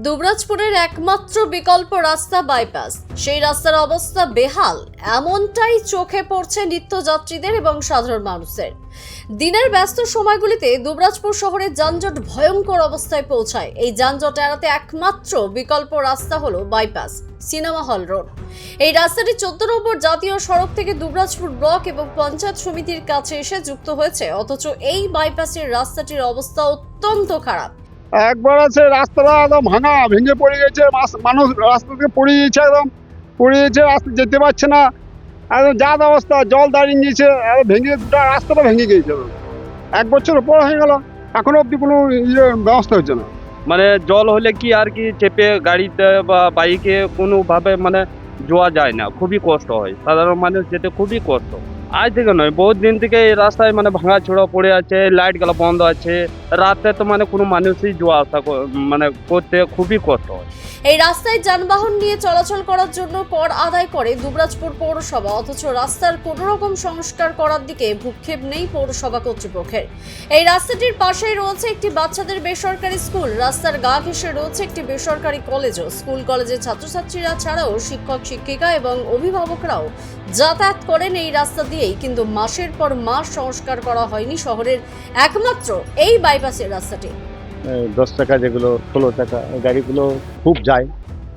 দুবরাজপুরের একমাত্র বিকল্প রাস্তা বাইপাস, সেই রাস্তার অবস্থা বেহাল, এমনটাই চোখে পড়ছে নিত্যযাত্রীদের এবং সাধারণ মানুষের। দিনের ব্যস্ত সময়গুলিতে দুবরাজপুর শহরের যানজট ভয়ঙ্কর অবস্থায় পৌঁছায়। এই যানজট এড়াতে একমাত্র বিকল্প রাস্তা হলো বাইপাস সিনেমা হল রোড। এই রাস্তাটি 14 নম্বর জাতীয় সড়ক থেকে দুবরাজপুর ব্লক এবং পঞ্চায়েত সমিতির কাছে এসে যুক্ত হয়েছে, অথচ এই বাইপাসের রাস্তাটির অবস্থা অত্যন্ত খারাপ। একবার আছে রাস্তাটা একদম ভাঙা, ভেঙে পড়ে গেছে, মানুষ রাস্তা থেকে পড়ে গেছে, একদম পড়ে গেছে, রাস্তা যেতে পারছে না, একদম যা অবস্থা, জল দাঁড়িয়ে গিয়েছে, ভেঙে রাস্তাটা ভেঙে গিয়েছে। 1 বছর উপর হয়ে গেল, এখনো অব্দি কোনো ব্যবস্থা হচ্ছে না। মানে জল হলে কি আর কি চেপে গাড়িতে বা বাইকে কোনোভাবে মানে যাওয়া যায় না, খুবই কষ্ট হয়, সাধারণ মানুষ যেতে খুবই কষ্ট। আজ থেকে নয়, বহুত দিন থেকে এই রাস্তায় মানে ভাঙা ছোড়া পড়ে আছে, লাইট গুলো বন্ধ আছে, রাতে তো মানে কোনো মানুষই যাওয়া আসা মানে করতে খুবই কষ্ট হয়। এই রাস্তায় যানবাহন নিয়ে চলাচল করার জন্য কর আদায় করে দুবরাজপুর পৌরসভা, অথচ রাস্তার কোনো রকম সংস্কার করার দিকে ভ্রুক্ষেপ নেই পৌরসভা কর্তৃপক্ষের। এই রাস্তাটির পাশেই রয়েছে একটি বাচ্চাদের বেসরকারি স্কুল, রাস্তার গা ঘেঁষে রয়েছে একটি বেসরকারি কলেজও। স্কুল কলেজের ছাত্রছাত্রীরা ছাড়াও শিক্ষক শিক্ষিকা এবং অভিভাবকরাও যাতায়াত করেন এই রাস্তা দিয়েই, কিন্তু মাসের পর মাস সংস্কার করা হয়নি শহরের একমাত্র এই বাইপাসের রাস্তাটি। 10 টাকা যেগুলো 16 টাকা গাড়িগুলো খুব যায়,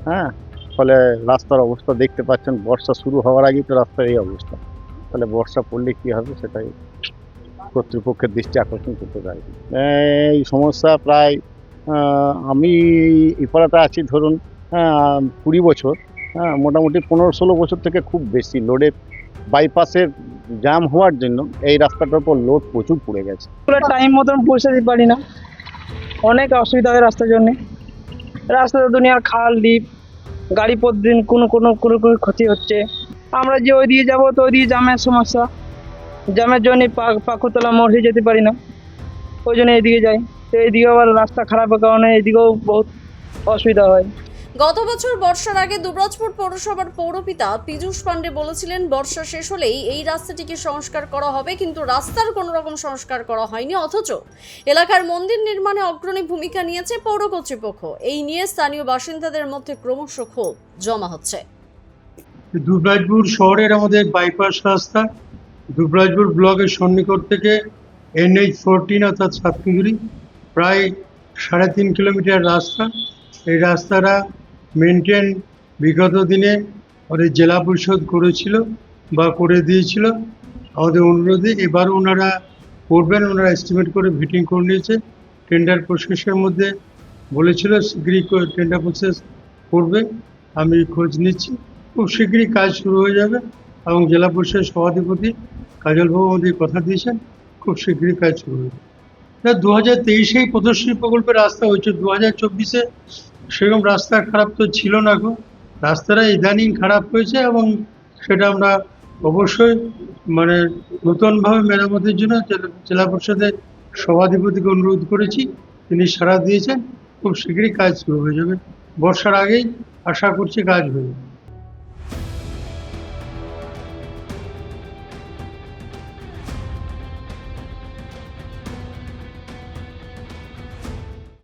হ্যাঁ, ফলে রাস্তার অবস্থা দেখতে পাচ্ছেন। বর্ষা শুরু হওয়ার আগেই তো রাস্তার এই অবস্থা, তাহলে বর্ষা পড়লে কি হবে সেটাই কর্তৃপক্ষের দৃষ্টি আকর্ষণ করতে পারি। এই সমস্যা প্রায় আমি এই পাড়াতে আছি ধরুন 20 বছর, হ্যাঁ, মোটামুটি 15-16 বছর থেকে খুব বেশি লোডের বাইপাসের জ্যাম হওয়ার জন্য এই রাস্তাটার উপর লোড প্রচুর পড়ে গেছে। টাইম মতন পৌঁছাতে পারি না, অনেক অসুবিধা হয় রাস্তার জন্য। রাস্তাতে দুনিয়ার খাল দ্বীপ, গাড়ি প্রতিদিন কোনো ক্ষতি হচ্ছে। আমরা যে ওই দিকে যাবো তো ওই দিকে জ্যামের সমস্যা, জ্যামের জন্য পাকুতলা মোড়ে যেতে পারি না, ওই জন্য এইদিকে যাই। তো এইদিকে আবার রাস্তা খারাপের কারণে এইদিকেও বহুত অসুবিধা হয়। গত বছর বর্ষার আগে দুবরাজপুর পৌরসভার পৌরপিতা পীযূষ পাণ্ডে বলেছিলেন বর্ষা শেষ হলেই এই রাস্তাটিকে সংস্কার করা হবে, কিন্তু রাস্তার কোনো রকম সংস্কার করা হয়নি। অথচ এলাকার মন্দির নির্মাণে অগ্রণী ভূমিকা নিয়েছে পৌর কর্তৃপক্ষ। এই নিয়ে স্থানীয় বাসিন্দাদের মধ্যে ক্রমশ ক্ষোভ জমা হচ্ছে। দুবরাজপুর শহরের আমাদের বাইপাস রাস্তা দুবরাজপুর ব্লকের সন্নিকট থেকে NH14 অর্থাৎ সাতকুজুরি প্রায় 3.5 কিলোমিটার রাস্তা। এই রাস্তাটা মেনটেন বিগত দিনে আমাদের জেলা পরিষদ করেছিল বা করে দিয়েছিল আমাদের অনুরোধে। এবারও ওনারা করবেন, ওনারা এস্টিমেট করে ফিটিং করে নিয়েছে। টেন্ডার প্রসেসের মধ্যে বলেছিল শীঘ্রই টেন্ডার প্রসেস করবে। আমি খোঁজ নিচ্ছি, খুব শীঘ্রই কাজ শুরু হয়ে যাবে এবং জেলা পরিষদের সভাধিপতি কাজলবাবু আমাদের কথা দিয়েছেন, খুব শীঘ্রই কাজ শুরু হয়ে যাবে। 2023-এই পথশ্রী প্রকল্পের রাস্তা হয়েছে, 2024-এ সেরকম রাস্তা খারাপ তো ছিল না গো। রাস্তাটা ইদানিং খারাপ হয়েছে এবং সেটা আমরা অবশ্যই মানে নতুনভাবে মেরামতের জন্য জেলা পরিষদের সভাধিপতিকে অনুরোধ করেছি, তিনি সাড়া দিয়েছেন। খুব শীঘ্রই কাজ শুরু হয়ে যাবে, বর্ষার আগেই আশা করছি কাজ হয়ে যাবে।